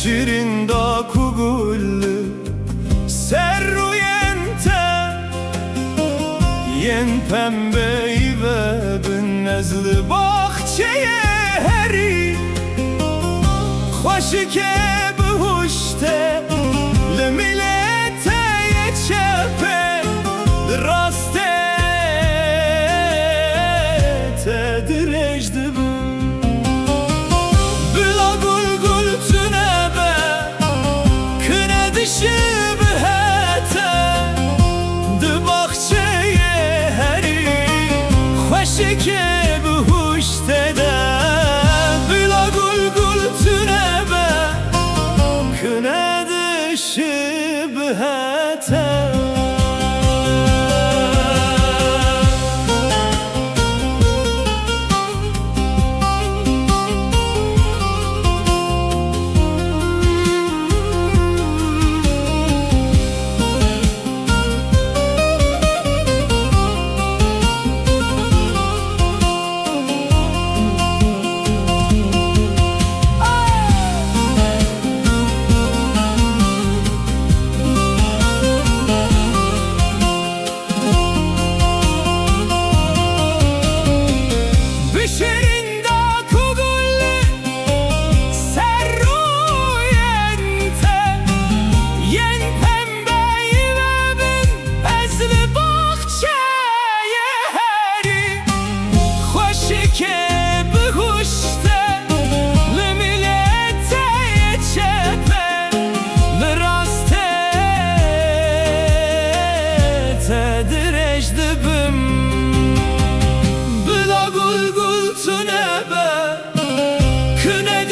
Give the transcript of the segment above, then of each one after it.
شیرین دا کوگل سر رو yen pembeyi ve bin nezli bahçeye heri Hoşike bu huşte le millete yeçepe raste te direjdi bu Bila gul gul tünebe kıne dışı که به هوش تده بلا گل گل تنبه کنه شبهته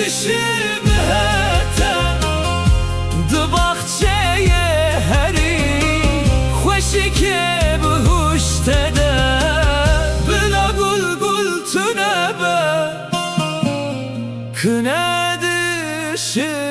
شبهته دو باغچه هری خوشی که به هوش تده بلا گل گل تنبه کنه شبهته